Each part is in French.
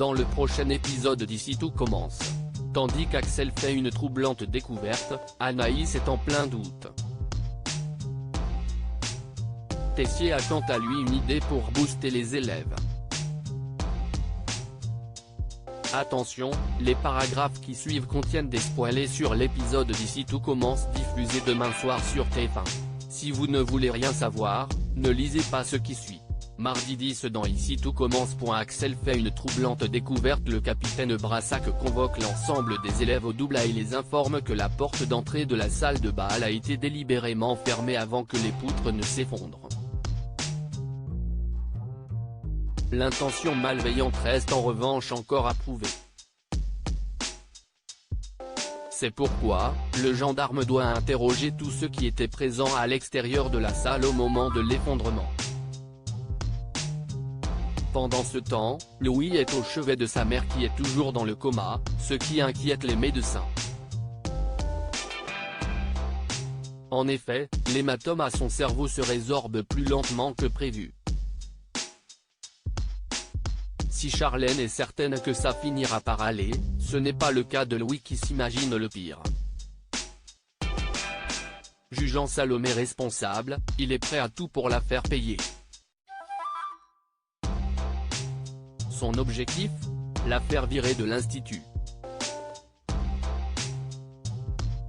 Dans le prochain épisode d'Ici tout commence. Tandis qu'Axel fait une troublante découverte, Anaïs est en plein doute. Tessier a quant à lui une idée pour booster les élèves. Attention, les paragraphes qui suivent contiennent des spoilers sur l'épisode d'Ici tout commence diffusé demain soir sur TF1. Si vous ne voulez rien savoir, ne lisez pas ce qui suit. Mardi 10 dans Ici tout commence. Axel fait une troublante découverte. Le capitaine Brassac convoque l'ensemble des élèves au double et les informe que la porte d'entrée de la salle de bal a été délibérément fermée avant que les poutres ne s'effondrent. L'intention malveillante reste en revanche encore à prouver. C'est pourquoi, le gendarme doit interroger tous ceux qui étaient présents à l'extérieur de la salle au moment de l'effondrement. Pendant ce temps, Louis est au chevet de sa mère qui est toujours dans le coma, ce qui inquiète les médecins. En effet, l'hématome à son cerveau se résorbe plus lentement que prévu. Si Charlène est certaine que ça finira par aller, ce n'est pas le cas de Louis qui s'imagine le pire. Jugeant Salomé responsable, il est prêt à tout pour la faire payer. Son objectif ? La faire virer de l'institut.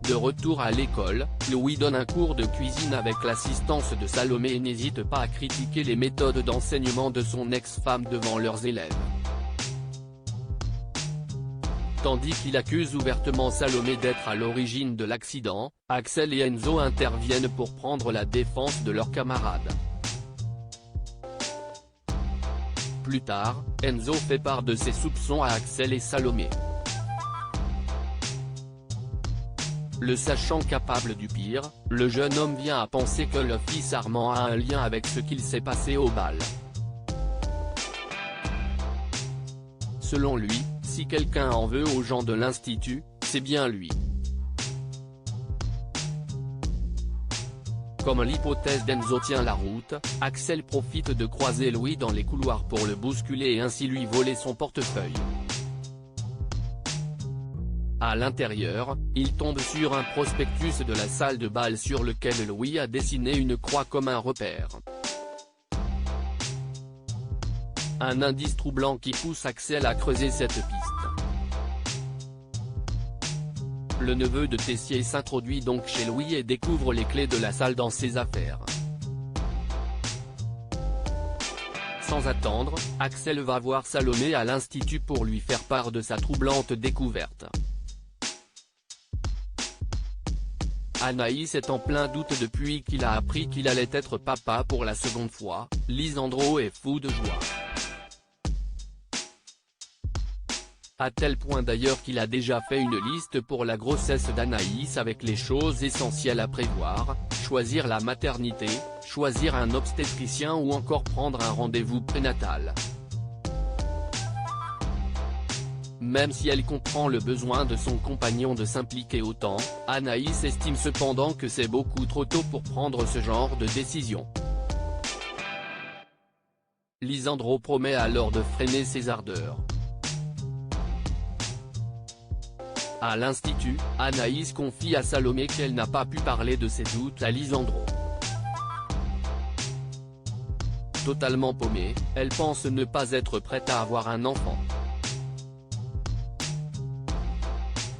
De retour à l'école, Louis donne un cours de cuisine avec l'assistance de Salomé et n'hésite pas à critiquer les méthodes d'enseignement de son ex-femme devant leurs élèves. Tandis qu'il accuse ouvertement Salomé d'être à l'origine de l'accident, Axel et Enzo interviennent pour prendre la défense de leur camarade. Plus tard, Enzo fait part de ses soupçons à Axel et Salomé. Le sachant capable du pire, le jeune homme vient à penser que le fils Armand a un lien avec ce qu'il s'est passé au bal. Selon lui, si quelqu'un en veut aux gens de l'institut, c'est bien lui. Comme l'hypothèse d'Enzo tient la route, Axel profite de croiser Louis dans les couloirs pour le bousculer et ainsi lui voler son portefeuille. À l'intérieur, il tombe sur un prospectus de la salle de bal sur lequel Louis a dessiné une croix comme un repère. Un indice troublant qui pousse Axel à creuser cette piste. Le neveu de Tessier s'introduit donc chez Louis et découvre les clés de la salle dans ses affaires. Sans attendre, Axel va voir Salomé à l'institut pour lui faire part de sa troublante découverte. Anaïs est en plein doute depuis qu'il a appris qu'il allait être papa pour la seconde fois. Lisandro est fou de joie. À tel point d'ailleurs qu'il a déjà fait une liste pour la grossesse d'Anaïs avec les choses essentielles à prévoir, choisir la maternité, choisir un obstétricien ou encore prendre un rendez-vous prénatal. Même si elle comprend le besoin de son compagnon de s'impliquer autant, Anaïs estime cependant que c'est beaucoup trop tôt pour prendre ce genre de décision. Lisandro promet alors de freiner ses ardeurs. À l'institut, Anaïs confie à Salomé qu'elle n'a pas pu parler de ses doutes à Lisandro. Totalement paumée, elle pense ne pas être prête à avoir un enfant.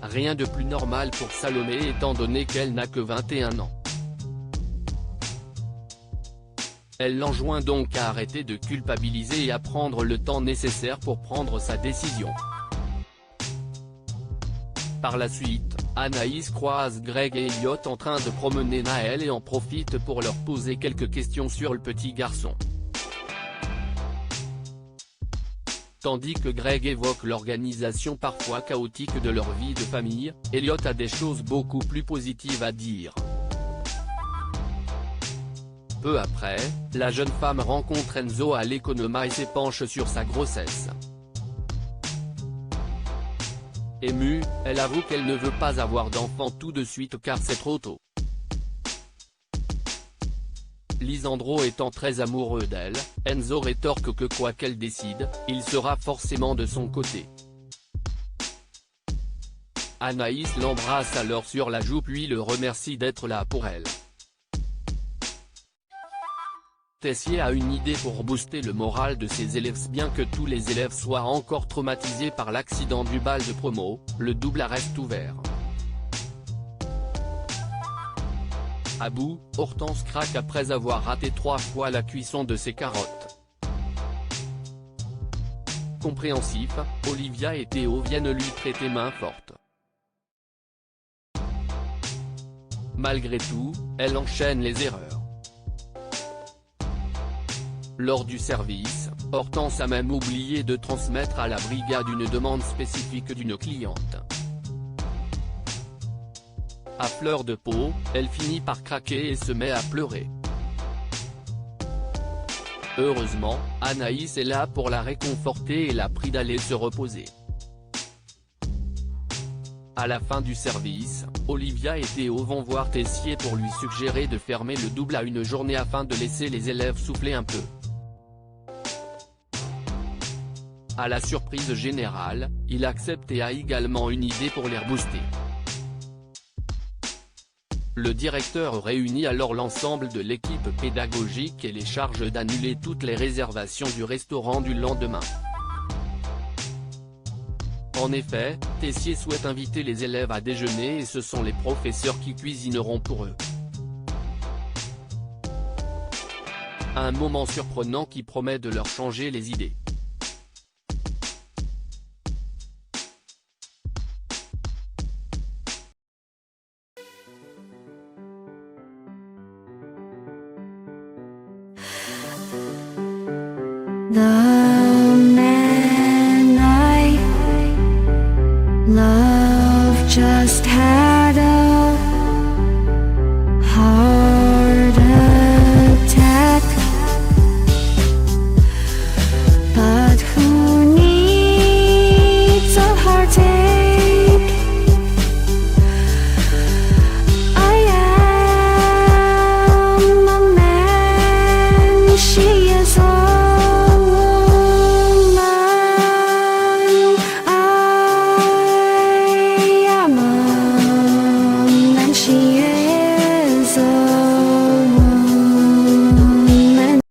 Rien de plus normal pour Salomé étant donné qu'elle n'a que 21 ans. Elle l'enjoint donc à arrêter de culpabiliser et à prendre le temps nécessaire pour prendre sa décision. Par la suite, Anaïs croise Greg et Elliot en train de promener Naël et en profite pour leur poser quelques questions sur le petit garçon. Tandis que Greg évoque l'organisation parfois chaotique de leur vie de famille, Elliot a des choses beaucoup plus positives à dire. Peu après, la jeune femme rencontre Enzo à l'Economa et s'épanche sur sa grossesse. Émue, elle avoue qu'elle ne veut pas avoir d'enfant tout de suite car c'est trop tôt. Lisandro étant très amoureux d'elle, Enzo rétorque que quoi qu'elle décide, il sera forcément de son côté. Anaïs l'embrasse alors sur la joue puis le remercie d'être là pour elle. Tessier a une idée pour booster le moral de ses élèves. Bien que tous les élèves soient encore traumatisés par l'accident du bal de promo, le double reste ouvert. À bout, Hortense craque après avoir raté 3 fois la cuisson de ses carottes. Compréhensif, Olivia et Théo viennent lui prêter main forte. Malgré tout, elle enchaîne les erreurs. Lors du service, Hortense a même oublié de transmettre à la brigade une demande spécifique d'une cliente. À fleur de peau, elle finit par craquer et se met à pleurer. Heureusement, Anaïs est là pour la réconforter et la prie d'aller se reposer. À la fin du service, Olivia et Théo vont voir Tessier pour lui suggérer de fermer le double à une journée afin de laisser les élèves souffler un peu. À la surprise générale, il accepte et a également une idée pour les rebooster. Le directeur réunit alors l'ensemble de l'équipe pédagogique et les charge d'annuler toutes les réservations du restaurant du lendemain. En effet, Tessier souhaite inviter les élèves à déjeuner et ce sont les professeurs qui cuisineront pour eux. Un moment surprenant qui promet de leur changer les idées. The man I love just had